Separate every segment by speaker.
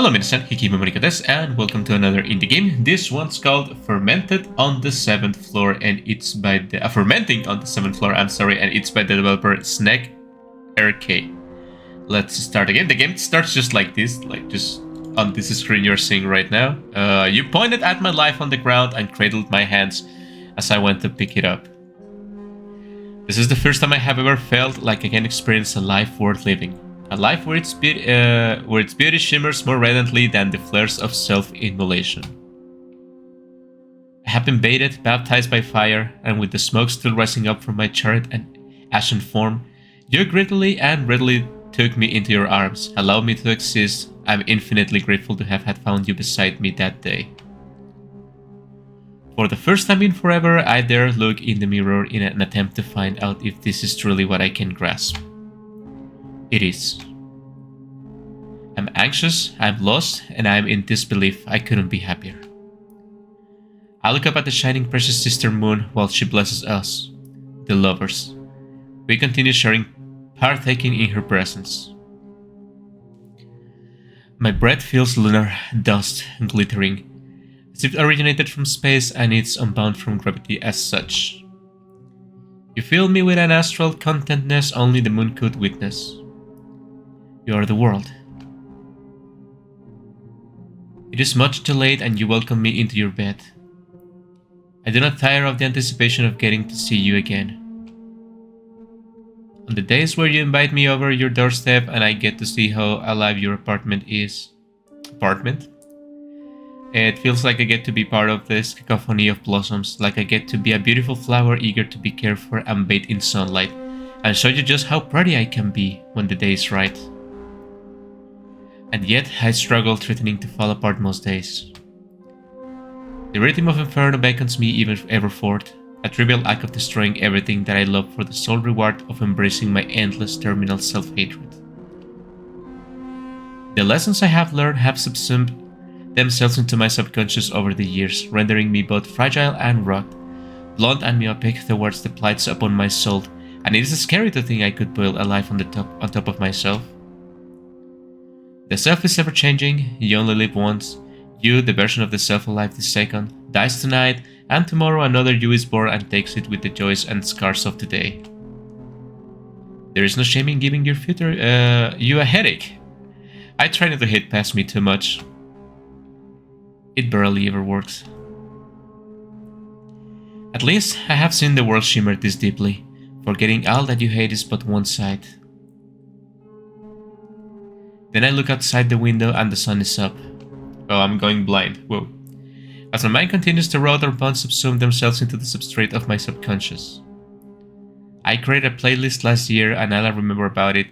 Speaker 1: Hello Minasan, Hikimamori this, and welcome to another indie game. This one's called Fermented on the 7th floor, and it's by the Fermenting on the 7th floor, and it's by the developer snek. Let's start again. The game starts just like this, like just on this screen you're seeing right now. You pointed at my life on the ground and cradled my hands as I went to pick it up. This is the first time I have ever felt like I can experience a life worth living. A life where its beauty shimmers more radiantly than the flares of self-immolation. I have been bathed, baptized by fire, and with the smoke still rising up from my charred and ashen form, you greedily and readily took me into your arms, allowed me to exist. I'm infinitely grateful to have had found you beside me that day. For the first time in forever, I dare look in the mirror in an attempt to find out if this is truly what I can grasp. It is. I'm anxious, I'm lost, and I'm in disbelief. I couldn't be happier. I look up at the shining precious sister moon while she blesses us, the lovers. We continue sharing, partaking in her presence. My breath feels lunar dust glittering, as if it originated from space and it's unbound from gravity as such. You fill me with an astral contentness only the moon could witness. You are the world. It is much too late and you welcome me into your bed. I do not tire of the anticipation of getting to see you again. On the days where you invite me over your doorstep and I get to see how alive your apartment is. Apartment? It feels like I get to be part of this cacophony of blossoms, like I get to be a beautiful flower eager to be cared for and bathed in sunlight, and show you just how pretty I can be when the day is right. And yet, I struggle threatening to fall apart most days. The rhythm of Inferno beckons me even ever forth, a trivial act of destroying everything that I love for the sole reward of embracing my endless terminal self-hatred. The lessons I have learned have subsumed themselves into my subconscious over the years, rendering me both fragile and rugged, blunt and myopic towards the plights upon my soul, and it is scary to think I could build a life on top of myself. The self is ever-changing, you only live once. You, the version of the self alive this second, dies tonight, and tomorrow another you is born and takes it with the joys and scars of today. There is no shame in giving your future you a headache. I try not to hate past me too much. It barely ever works. At least I have seen the world shimmer this deeply, forgetting all that you hate is but one side. Then I look outside the window and the sun is up. Oh, I'm going blind. Whoa. As my mind continues to rot, our bonds subsume themselves into the substrate of my subconscious. I created a playlist last year and all I remember about it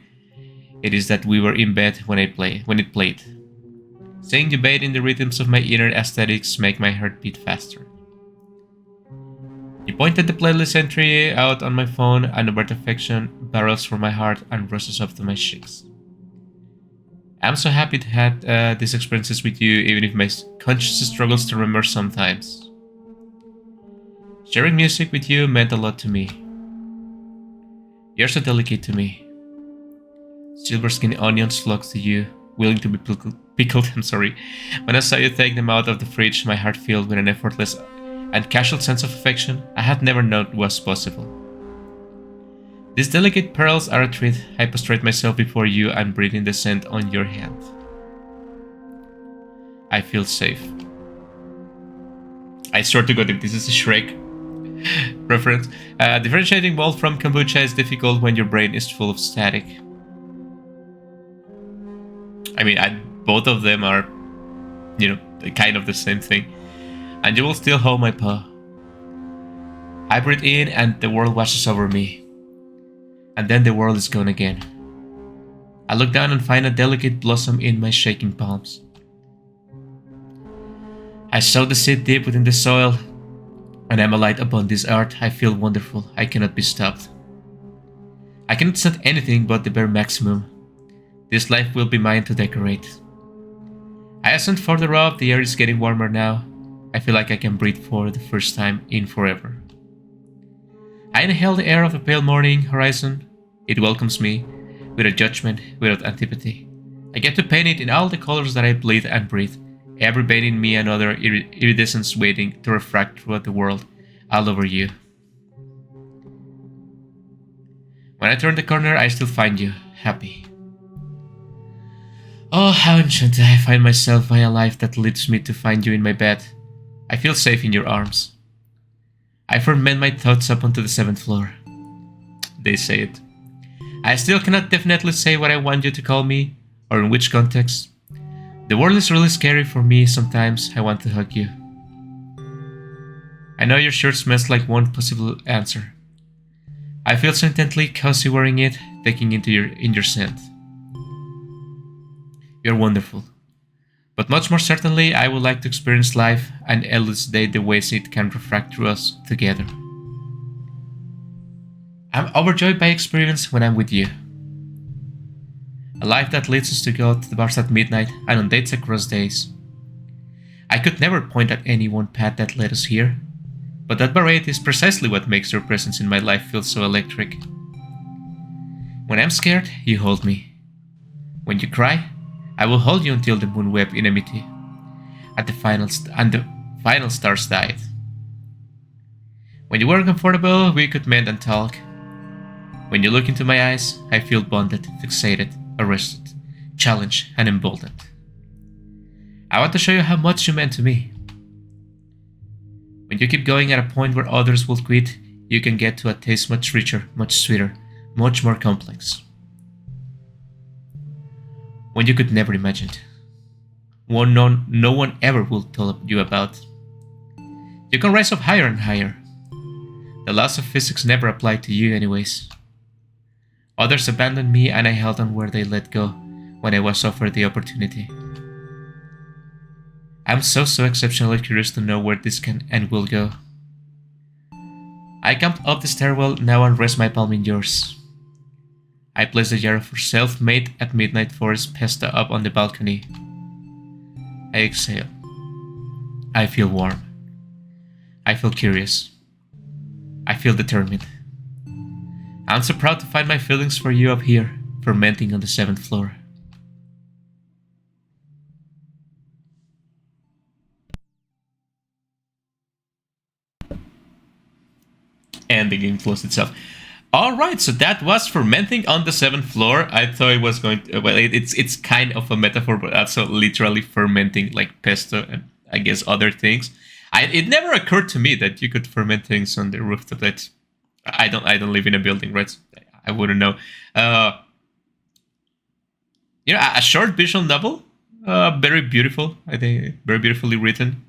Speaker 1: is that we were in bed when it played. Seeing you bathe in the rhythms of my inner aesthetics make my heart beat faster. You pointed the playlist entry out on my phone and overt affection barrels from my heart and rushes up to my cheeks. I'm so happy to have these experiences with you, even if my conscience struggles to remember sometimes. Sharing music with you meant a lot to me. You're so delicate to me. Silver skin onions flocked to you, willing to be pickled, When I saw you take them out of the fridge, my heart filled with an effortless and casual sense of affection I had never known was possible. These delicate pearls are a treat. I prostrate myself before you and breathe in the scent on your hand. I feel safe. I swear to God, if this is a Shrek reference. Differentiating malt from kombucha is difficult when your brain is full of static. I mean, both of them are, kind of the same thing. And you will still hold my paw. I breathe in and the world washes over me. And then the world is gone again. I look down and find a delicate blossom in my shaking palms. I sow the seed deep within the soil, and I'm a light upon this earth. I feel wonderful. I cannot be stopped. I cannot set anything but the bare maximum. This life will be mine to decorate. I ascend further up. The air is getting warmer now. I feel like I can breathe for the first time in forever. I inhale the air of the pale morning horizon. It welcomes me, without judgment, without antipathy. I get to paint it in all the colors that I bleed and breathe, every vein in me another iridescence waiting to refract throughout the world, all over you. When I turn the corner, I still find you, happy. Oh, how enchanted I find myself by a life that leads me to find you in my bed. I feel safe in your arms. I ferment my thoughts up onto the 7th floor. They say it. I still cannot definitely say what I want you to call me, or in which context. The world is really scary for me. Sometimes I want to hug you. I know your shirt smells like one possible answer. I feel so intently cozy wearing it, taking into in your scent. You're wonderful. But much more certainly, I would like to experience life and elucidate the ways it can refract through us together. I'm overjoyed by experience when I'm with you. A life that leads us to go to the bars at midnight and on dates across days. I could never point at any one path that led us here, but that variety is precisely what makes your presence in my life feel so electric. When I'm scared, you hold me. When you cry, I will hold you until the moon wept in enmity, and the final stars died. When you were uncomfortable, we could mend and talk. When you look into my eyes, I feel bonded, fixated, arrested, challenged, and emboldened. I want to show you how much you meant to me. When you keep going at a point where others will quit, you can get to a taste much richer, much sweeter, much more complex. When you could never imagine. One no one ever will tell you about. You can rise up higher and higher. The laws of physics never apply to you anyways. Others abandoned me and I held on where they let go when I was offered the opportunity. I'm so exceptionally curious to know where this can and will go. I come up the stairwell now and rest my palm in yours. I place the jar of self-made at midnight forest pesto up on the balcony. I exhale. I feel warm. I feel curious. I feel determined. I'm so proud to find my feelings for you up here, fermenting on the 7th floor. And the game closed itself. Alright, so that was Fermenting on the 7th floor. I thought it was going to... Well, it's kind of a metaphor, but also literally fermenting like pesto and I guess other things. It never occurred to me that you could ferment things on the rooftop. That I don't live in a building, right? So I wouldn't know. A short visual novel. Very beautiful, I think. Very beautifully written.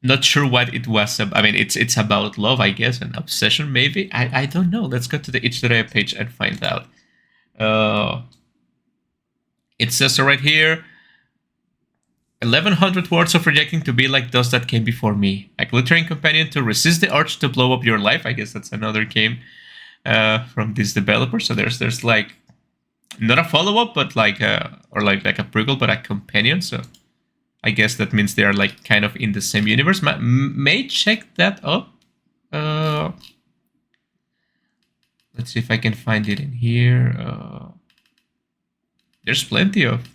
Speaker 1: Not sure what it was. I mean, it's about love, I guess, and obsession, maybe. I don't know. Let's go to the itch.io page and find out. It says so right here. 1100 words of rejecting to be like those that came before me. A glittering companion to resist the urge to blow up your life. I guess that's another game from this developer. So there's like not a follow-up, but like or like a prequel, but a companion. So I guess that means they are like kind of in the same universe. May check that up. Let's see if I can find it in here. There's plenty of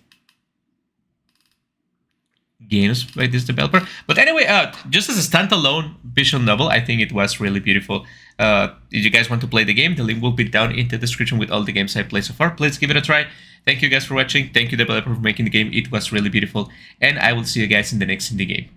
Speaker 1: games by this developer. But anyway, just as a standalone visual novel, I think it was really beautiful. If you guys want to play the game, the link will be down in the description with all the games I played so far. Please give it a try. Thank you guys for watching. Thank you, developer, for making the game. It was really beautiful. And I will see you guys in the next indie game.